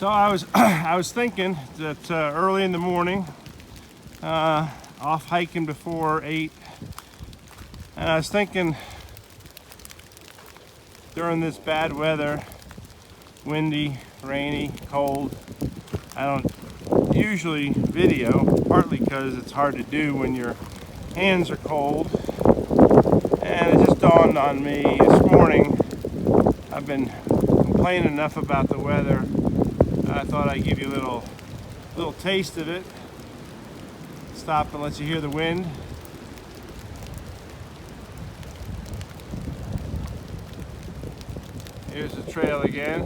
So I was thinking that early in the morning, off hiking before 8, and I was thinking during this bad weather, windy, rainy, cold, I don't usually video, partly because it's hard to do when your hands are cold, and it just dawned on me this morning, I've been complaining enough about the weather. I thought I'd give you a little taste of it. Stop and let you hear the wind. Here's the trail again.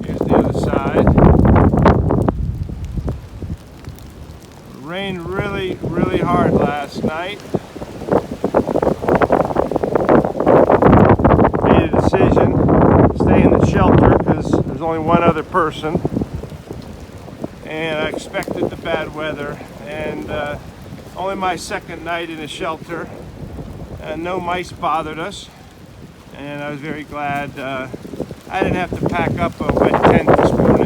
Here's the other side. It rained really, really hard last night. Made a decision to stay in the shelter because there's only one other person. And I expected the bad weather. And only my second night in a shelter. And no mice bothered us. And I was very glad I didn't have to pack up a wet tent this morning.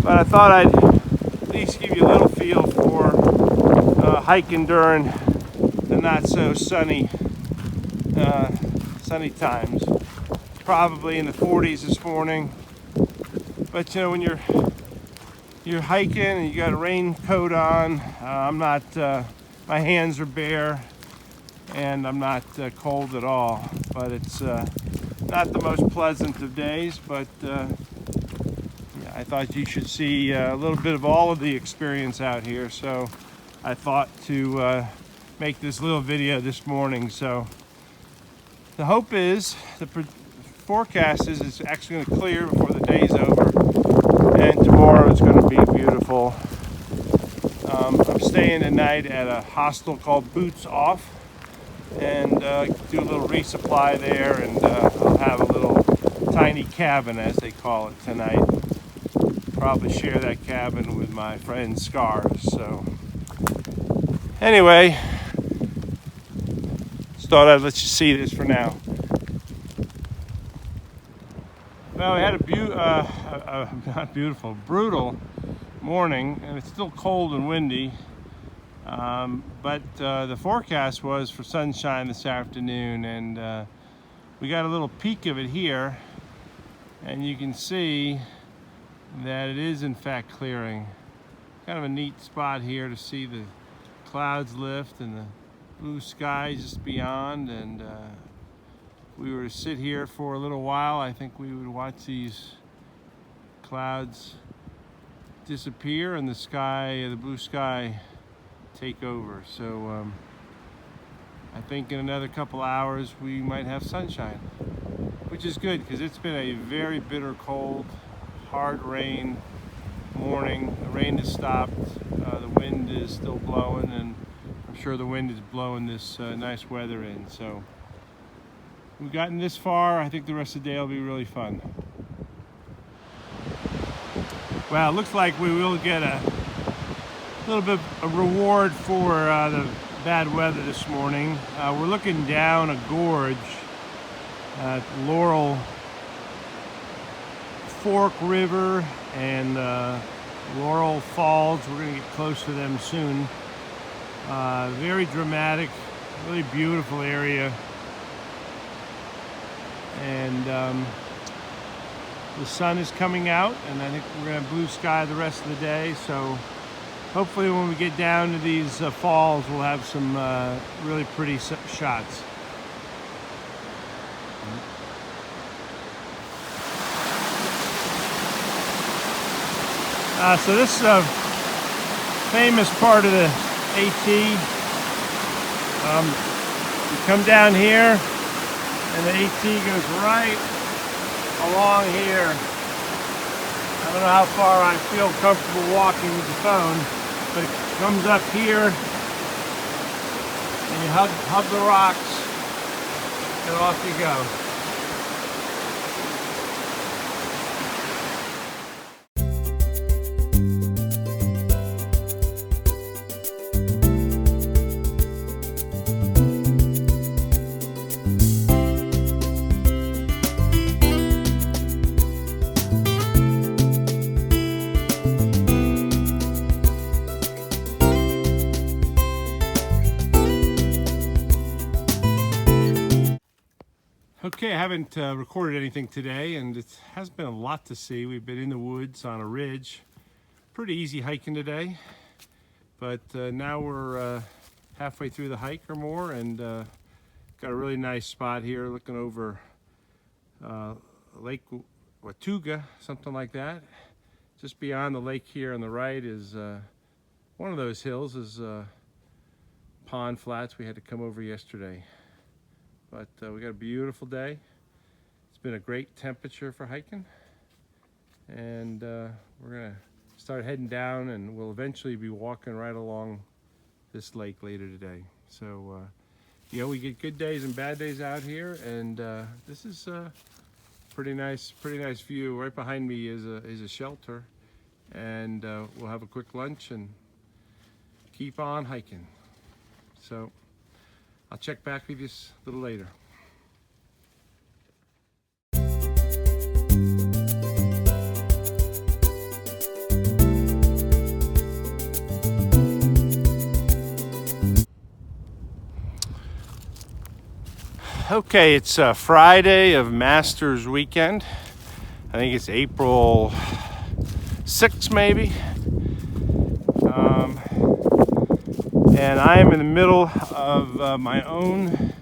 But I thought I'd at least give you a little feel for hiking during the not so sunny times. Probably in the 40s this morning. But you know, when you're hiking and you got a raincoat on, I'm not. My hands are bare. And I'm not cold at all, but it's not the most pleasant of days, but yeah, I thought you should see a little bit of all of the experience out here, so I thought to make this little video this morning. So the hope is, the forecast is it's actually going to clear before the day's over, and tomorrow is going to be beautiful. I'm staying tonight at a hostel called Boots Off, and do a little resupply there, and I'll have a little tiny cabin, as they call it, tonight. Probably share that cabin with my friend Scars. So anyway, just thought I'd let you see this for now. Well, we had a brutal morning, and it's still cold and windy. But the forecast was for sunshine this afternoon, and we got a little peek of it here, and you can see that it is in fact clearing. Kind of a neat spot here to see the clouds lift and the blue sky just beyond, and if we were to sit here for a little while, I think we would watch these clouds disappear and the sky, the blue sky, take over. So I think in another couple hours we might have sunshine, which is good because it's been a very bitter cold, hard rain morning. The rain has stopped, the wind is still blowing, and I'm sure the wind is blowing this nice weather in. So we've gotten this far. I think the rest of the day will be really fun. Well, it looks like we will get a little bit of a reward for the bad weather this morning. We're looking down a gorge at Laurel Fork River and Laurel Falls. We're going to get close to them soon. Very dramatic, really beautiful area. And the sun is coming out, and I think we're going to have blue sky the rest of the day. So hopefully when we get down to these falls, we'll have some really pretty shots. So this is a famous part of the AT. You come down here, and the AT goes right along here. I don't know how far I feel comfortable walking with the phone, but it comes up here, and you hug the rocks, and off you go. Okay, I haven't recorded anything today, and it has been a lot to see. We've been in the woods on a ridge. Pretty easy hiking today, but now we're halfway through the hike or more, and got a really nice spot here looking over Lake Watuga, something like that. Just beyond the lake here on the right is one of those hills is Pond Flats. We had to come over yesterday. But we got a beautiful day. It's been a great temperature for hiking. And we're gonna start heading down, and we'll eventually be walking right along this lake later today. So, you know, we get good days and bad days out here, and this is a pretty nice view. Right behind me is a shelter, and we'll have a quick lunch and keep on hiking. So I'll check back with you a little later. Okay, it's Friday of Masters weekend. I think it's April 6th maybe. And I am in the middle of my own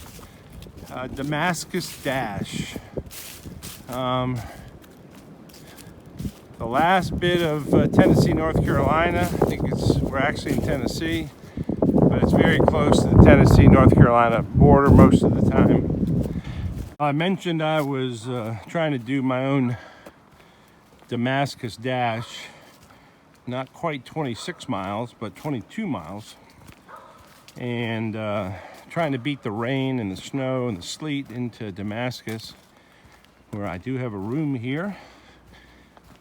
Damascus Dash. The last bit of Tennessee, North Carolina. I think we're actually in Tennessee, but it's very close to the Tennessee, North Carolina border most of the time. I mentioned I was trying to do my own Damascus Dash. Not quite 26 miles, but 22 miles. And trying to beat the rain and the snow and the sleet into Damascus, where I do have a room here,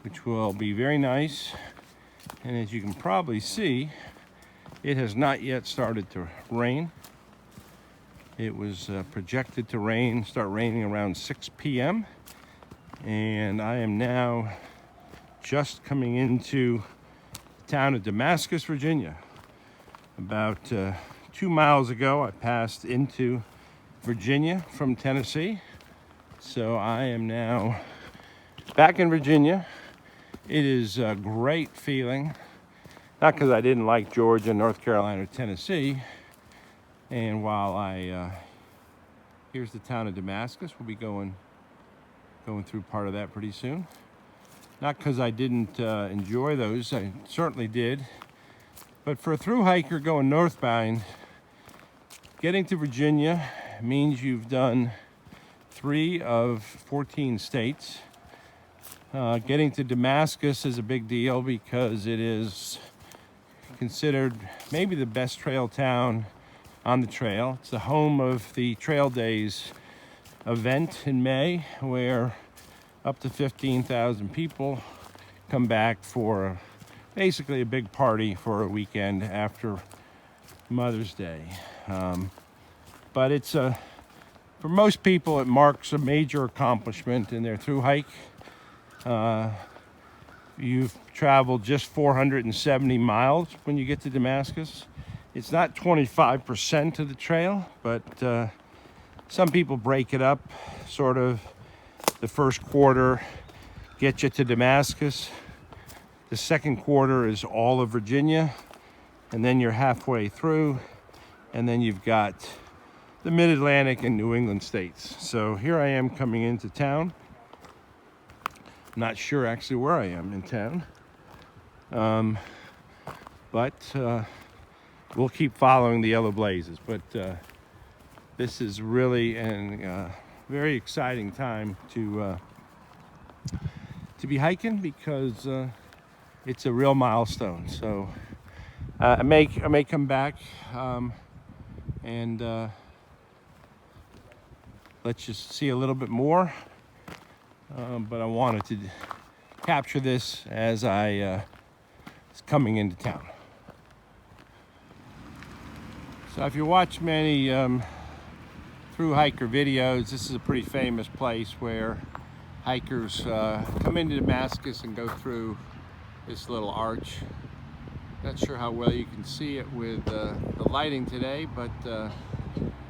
which will be very nice. And as you can probably see, it has not yet started to rain. It was projected to start raining around 6 p.m. And I am now just coming into the town of Damascus, Virginia. About 2 miles ago, I passed into Virginia from Tennessee. So I am now back in Virginia. It is a great feeling. Not because I didn't like Georgia, North Carolina, or Tennessee. And while here's the town of Damascus. We'll be going through part of that pretty soon. Not because I didn't enjoy those. I certainly did. But for a through hiker going northbound, getting to Virginia means you've done 3 of 14 states. Getting to Damascus is a big deal because it is considered maybe the best trail town on the trail. It's the home of the Trail Days event in May, where up to 15,000 people come back for basically a big party for a weekend after Mother's Day. But it's for most people, it marks a major accomplishment in their through hike. You've traveled just 470 miles when you get to Damascus. It's not 25% of the trail, but some people break it up. Sort of the first quarter gets you to Damascus. The second quarter is all of Virginia, and then you're halfway through, and then you've got the Mid-Atlantic and New England states. So here I am coming into town. Not sure actually where I am in town, but we'll keep following the yellow blazes. But this is really a very exciting time to be hiking, because it's a real milestone. So I may come back and let's just see a little bit more. But I wanted to capture this as I was coming into town. So if you watch many through hiker videos, this is a pretty famous place where hikers come into Damascus and go through this little arch. Not sure how well you can see it with the lighting today, but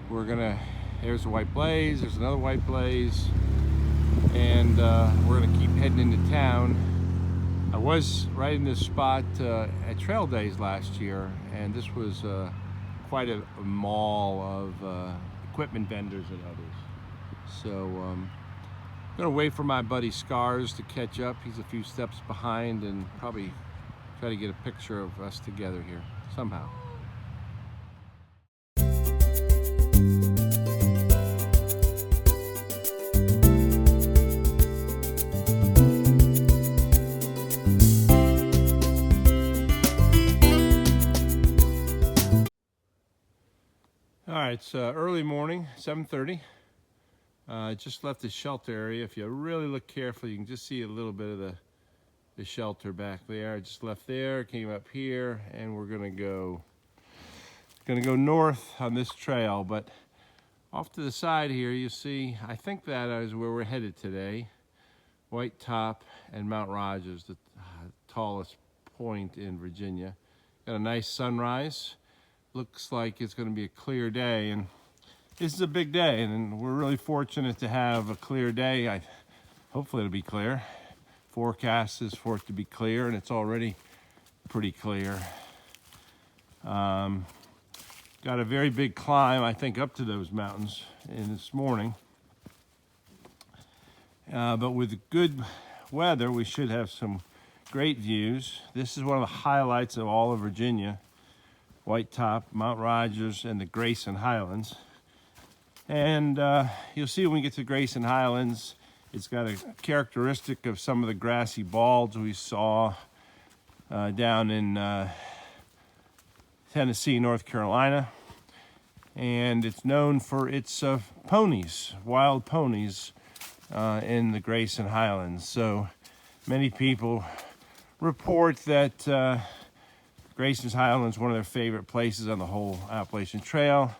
we're gonna There's a white blaze, there's another white blaze, and we're gonna keep heading into town. I was right in this spot at Trail Days last year, and this was quite a mall of equipment vendors and others. So I'm gonna wait for my buddy Scars to catch up. He's a few steps behind, and probably try to get a picture of us together here somehow. All right, it's early morning, 7:30. Just left the shelter area. If you really look carefully, you can just see a little bit of the shelter back there. I just left there, came up here, and we're gonna go north on this trail. But off to the side here, you see, I think that is where we're headed today. White Top and Mount Rogers, the tallest point in Virginia. Got a nice sunrise. Looks like it's going to be a clear day, and this is a big day, and we're really fortunate to have a clear day. Hopefully it'll be clear. Forecast is for it to be clear, and it's already pretty clear. Got a very big climb, I think, up to those mountains in this morning. But with good weather, we should have some great views. This is one of the highlights of all of Virginia. White Top, Mount Rogers, and the Grayson Highlands. And you'll see when we get to Grayson Highlands, it's got a characteristic of some of the grassy balds we saw down in Tennessee, North Carolina. And it's known for its ponies, wild ponies in the Grayson Highlands. So many people report that Grayson's Highlands is one of their favorite places on the whole Appalachian Trail.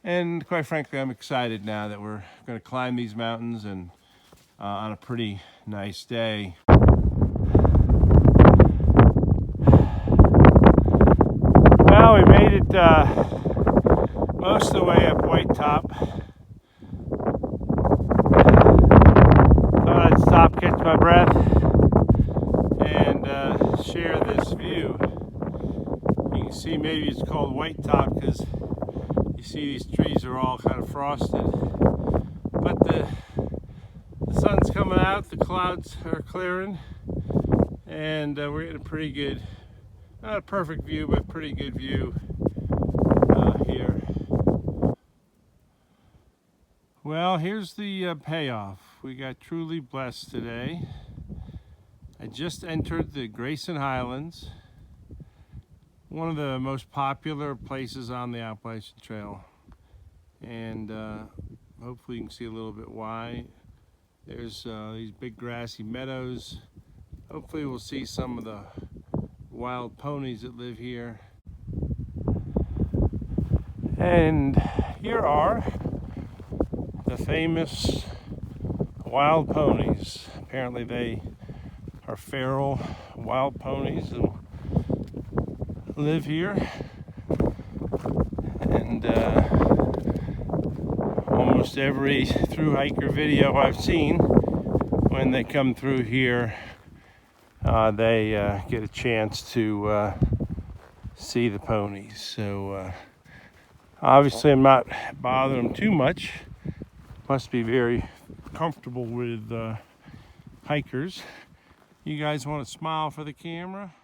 And quite frankly, I'm excited now that we're going to climb these mountains, and on a pretty nice day. Well, we made it most of the way up White Top. Thought I'd stop, catch my breath, and share this view. You can see maybe it's called White Top because you see these trees are all kind of frosted. But the sun's coming out, the clouds are clearing, and we're getting a pretty good, not a perfect view, but pretty good view here. Well, here's the payoff. We got truly blessed today. I just entered the Grayson Highlands, one of the most popular places on the Appalachian Trail, and hopefully you can see a little bit why. There's these big grassy meadows. Hopefully we'll see some of the wild ponies that live here. And here are the famous wild ponies. Apparently they are feral wild ponies that live here, and almost every through hiker video I've seen, when they come through here, they get a chance to see the ponies. So obviously I'm not bothering them too much. Must be very comfortable with hikers. You guys want to smile for the camera?